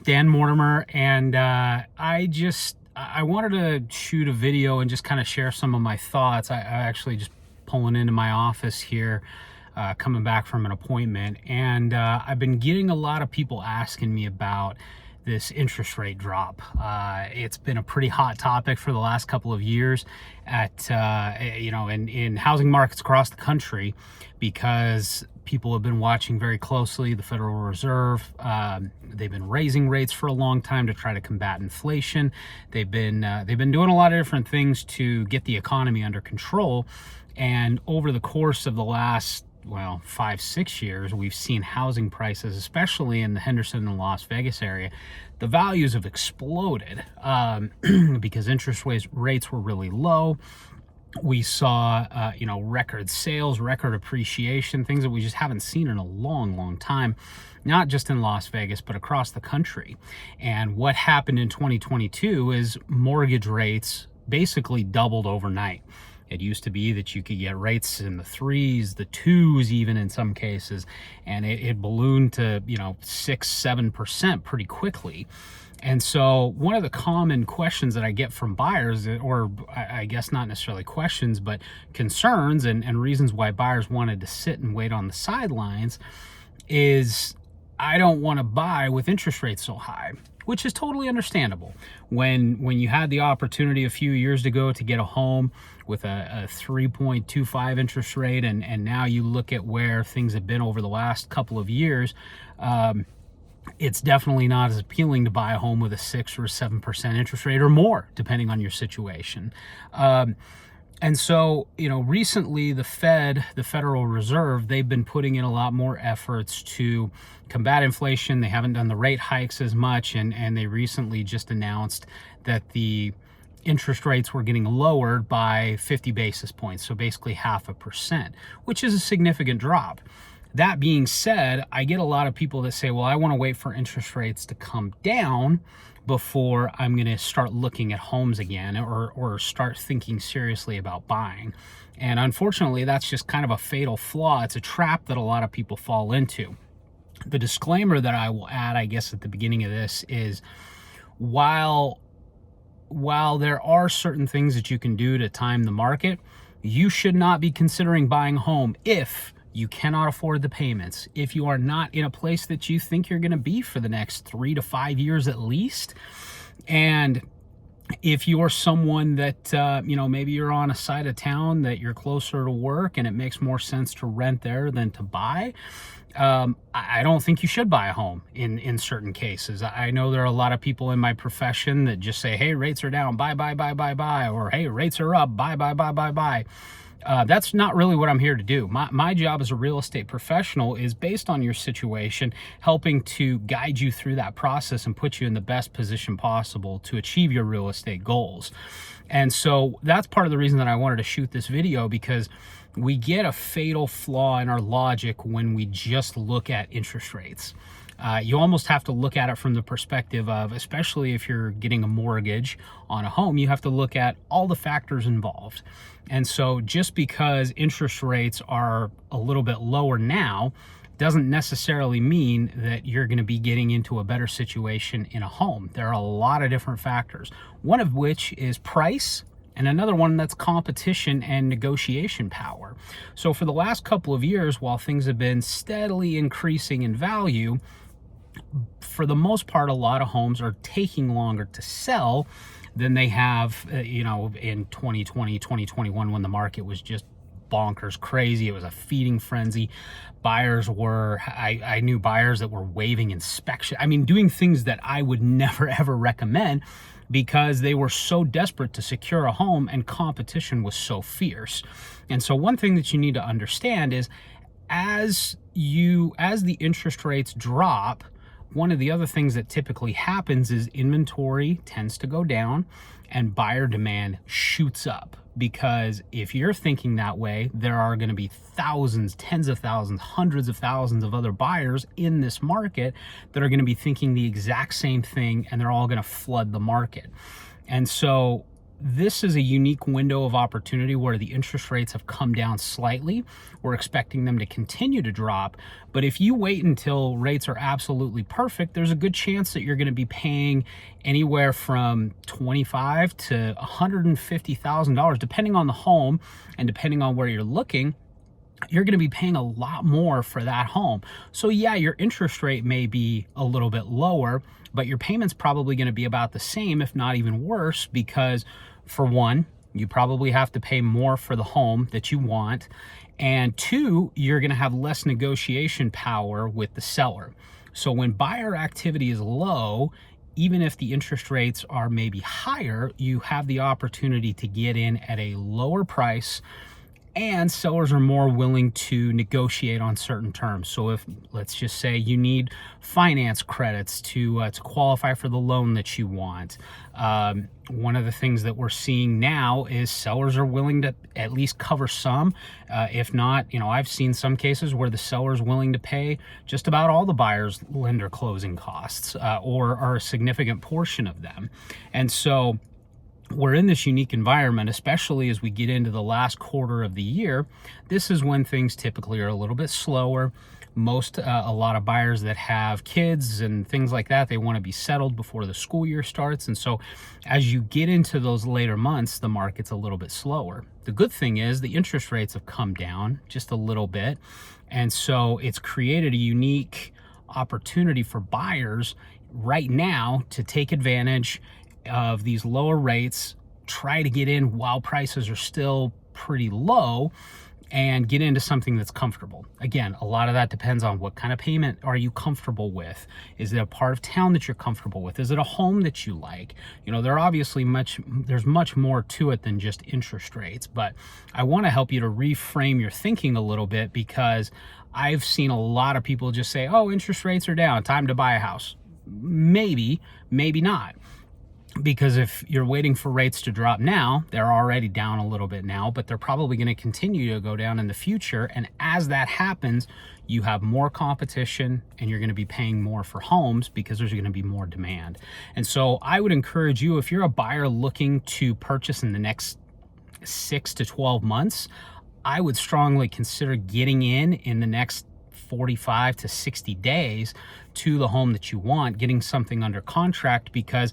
Dan Mortimer, and I wanted to shoot a video and just kind of share some of my thoughts. I actually just pulling into my office here, coming back from an appointment, and I've been getting a lot of people asking me about this interest rate drop. It's been a pretty hot topic for the last couple of years in housing markets across the country, because people have been watching very closely the Federal Reserve. They've been raising rates for a long time to try to combat inflation. They've been doing a lot of different things to get the economy under control. And over the course of the last 5-6 years, we've seen housing prices, especially in the Henderson and Las Vegas area, the values have exploded because interest rates were really low. We saw, record sales, record appreciation, things that we just haven't seen in a long, long time, not just in Las Vegas, but across the country. And what happened in 2022 is mortgage rates basically doubled overnight. It used to be that you could get rates in the 3s, the 2s even in some cases, and it ballooned to 6-7% pretty quickly. And so one of the common questions that I get from buyers, or I guess not necessarily questions, but concerns and reasons why buyers wanted to sit and wait on the sidelines, is I don't want to buy with interest rates so high, which is totally understandable. When you had the opportunity a few years ago to get a home with a 3.25 interest rate, and now you look at where things have been over the last couple of years, it's definitely not as appealing to buy a home with a 6 or 7% interest rate or more, depending on your situation. And so, recently the Federal Reserve, they've been putting in a lot more efforts to combat inflation. They haven't done the rate hikes as much, and they recently just announced that the interest rates were getting lowered by 50 basis points, so basically 0.5%, which is a significant drop. That being said, I get a lot of people that say, well, I want to wait for interest rates to come down before I'm going to start looking at homes again, or start thinking seriously about buying. And unfortunately, that's just kind of a fatal flaw. It's a trap that a lot of people fall into. The disclaimer that I will add, I guess, at the beginning of this is, while there are certain things that you can do to time the market, you should not be considering buying a home if you cannot afford the payments, if you are not in a place that you think you're going to be for the next 3 to 5 years at least. And if you're someone that, maybe you're on a side of town that you're closer to work and it makes more sense to rent there than to buy, I don't think you should buy a home in certain cases. I know there are a lot of people in my profession that just say, hey, rates are down, buy, or hey, rates are up, buy. That's not really what I'm here to do. My job as a real estate professional is based on your situation, helping to guide you through that process and put you in the best position possible to achieve your real estate goals. And so that's part of the reason that I wanted to shoot this video, because we get a fatal flaw in our logic when we just look at interest rates. You almost have to look at it from the perspective of, especially if you're getting a mortgage on a home, you have to look at all the factors involved. And so just because interest rates are a little bit lower now doesn't necessarily mean that you're going to be getting into a better situation in a home. There are a lot of different factors, one of which is price, and another one that's competition and negotiation power. So for the last couple of years, while things have been steadily increasing in value, for the most part, a lot of homes are taking longer to sell than they have, in 2020, 2021, when the market was just bonkers crazy. It was a feeding frenzy. I knew buyers that were waiving inspection. Doing things that I would never, ever recommend, because they were so desperate to secure a home and competition was so fierce. And so one thing that you need to understand is, as the interest rates drop, one of the other things that typically happens is inventory tends to go down and buyer demand shoots up. Because if you're thinking that way, there are going to be thousands, tens of thousands, hundreds of thousands of other buyers in this market that are going to be thinking the exact same thing, and they're all going to flood the market. And so this is a unique window of opportunity where the interest rates have come down slightly. We're expecting them to continue to drop. But if you wait until rates are absolutely perfect, there's a good chance that you're going to be paying anywhere from $25,000 to $150,000, depending on the home and depending on where you're looking. You're going to be paying a lot more for that home. So yeah, your interest rate may be a little bit lower, but your payment's probably going to be about the same, if not even worse, because for one, you probably have to pay more for the home that you want. And two, you're going to have less negotiation power with the seller. So when buyer activity is low, even if the interest rates are maybe higher, you have the opportunity to get in at a lower price, and sellers are more willing to negotiate on certain terms. So if, let's just say, you need finance credits to qualify for the loan that you want, one of the things that we're seeing now is sellers are willing to at least cover some. If not, I've seen some cases where the seller's willing to pay just about all the buyer's lender closing costs, or a significant portion of them. And so we're in this unique environment, especially as we get into the last quarter of the year. This is when things typically are a little bit slower. A lot of buyers that have kids and things like that, they want to be settled before the school year starts. And so as you get into those later months, the market's a little bit slower. The good thing is the interest rates have come down just a little bit. And so it's created a unique opportunity for buyers right now to take advantage of these lower rates, try to get in while prices are still pretty low, and get into something that's comfortable. Again, a lot of that depends on what kind of payment are you comfortable with. Is it a part of town that you're comfortable with? Is it a home that you like? There's much more to it than just interest rates, but I want to help you to reframe your thinking a little bit, because I've seen a lot of people just say, oh, interest rates are down, time to buy a house. Maybe, maybe not. Because if you're waiting for rates to drop now, they're already down a little bit now, but they're probably going to continue to go down in the future. And as that happens, you have more competition and you're going to be paying more for homes because there's going to be more demand. And so I would encourage you, if you're a buyer looking to purchase in the next 6 to 12 months, I would strongly consider getting in the next 45 to 60 days to the home that you want, getting something under contract, because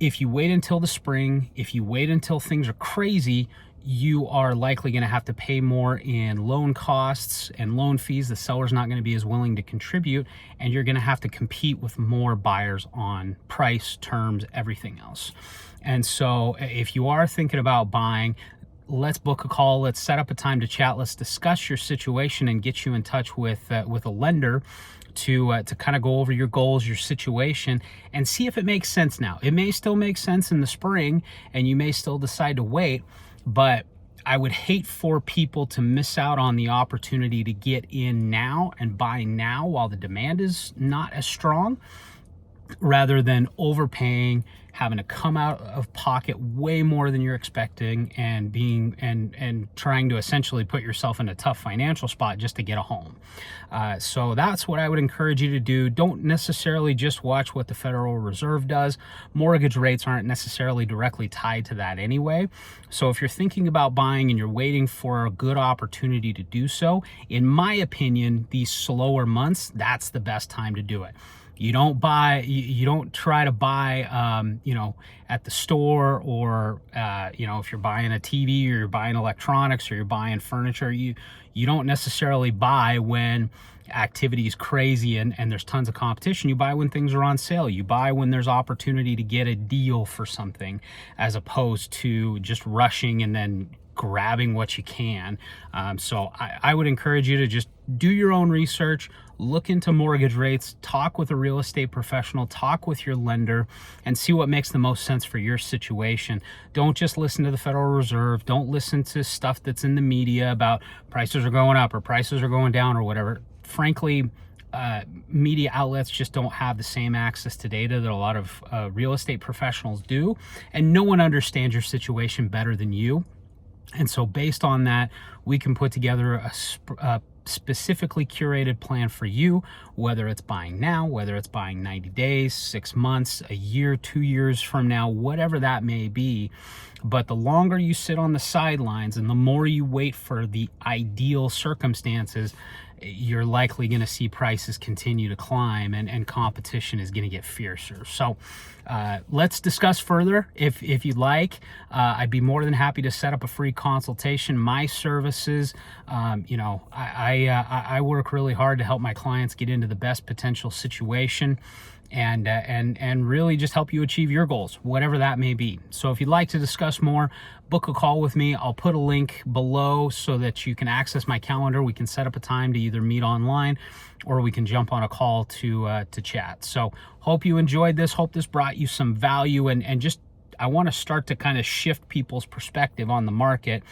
if you wait until the spring, if you wait until things are crazy, you are likely going to have to pay more in loan costs and loan fees. The seller's not going to be as willing to contribute, and you're going to have to compete with more buyers on price, terms, everything else. And so if you are thinking about buying, let's book a call. Let's set up a time to chat. Let's discuss your situation and get you in touch with a lender to kind of go over your goals, your situation, and see if it makes sense now. It may still make sense in the spring, and you may still decide to wait, but I would hate for people to miss out on the opportunity to get in now and buy now while the demand is not as strong, rather than overpaying, having to come out of pocket way more than you're expecting, and trying to essentially put yourself in a tough financial spot just to get a home. So that's what I would encourage you to do. Don't necessarily just watch what the Federal Reserve does. Mortgage rates aren't necessarily directly tied to that anyway. So if you're thinking about buying and you're waiting for a good opportunity to do so, in my opinion, these slower months, that's the best time to do it. You don't try to buy, at the store, or, if you're buying a TV or you're buying electronics or you're buying furniture, you don't necessarily buy when activity is crazy and there's tons of competition. You buy when things are on sale. You buy when there's opportunity to get a deal for something, as opposed to just rushing and then grabbing what you can. So I would encourage you to just do your own research, look into mortgage rates, talk with a real estate professional, talk with your lender, and see what makes the most sense for your situation. Don't just listen to the Federal Reserve. Don't listen to stuff that's in the media about prices are going up or prices are going down or whatever. Frankly, media outlets just don't have the same access to data that a lot of real estate professionals do, and no one understands your situation better than you. And so based on that, we can put together a specifically curated plan for you, whether it's buying now, whether it's buying 90 days, 6 months, a year, 2 years from now, whatever that may be. But the longer you sit on the sidelines and the more you wait for the ideal circumstances, you're likely going to see prices continue to climb, and competition is going to get fiercer. So let's discuss further if you'd like. I'd be more than happy to set up a free consultation. My services, I work really hard to help my clients get into the best potential situation, and really just help you achieve your goals, whatever that may be. So if you'd like to discuss more, book a call with me. I'll put a link below so that you can access my calendar. We can set up a time to either meet online or we can jump on a call to chat. So hope you enjoyed this. Hope this brought you some value, and just I want to start to kind of shift people's perspective on the market,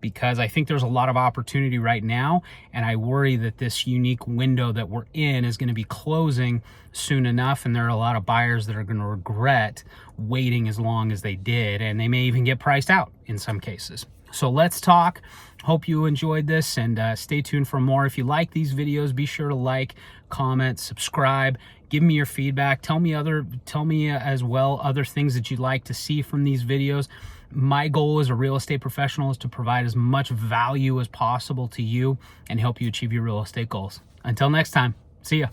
because I think there's a lot of opportunity right now, and I worry that this unique window that we're in is going to be closing soon enough, and there are a lot of buyers that are going to regret waiting as long as they did, and they may even get priced out in some cases. So let's talk. Hope you enjoyed this, and stay tuned for more. If you like these videos, be sure to like, comment, subscribe, give me your feedback. Tell me as well other things that you'd like to see from these videos. My goal as a real estate professional is to provide as much value as possible to you and help you achieve your real estate goals. Until next time, see ya.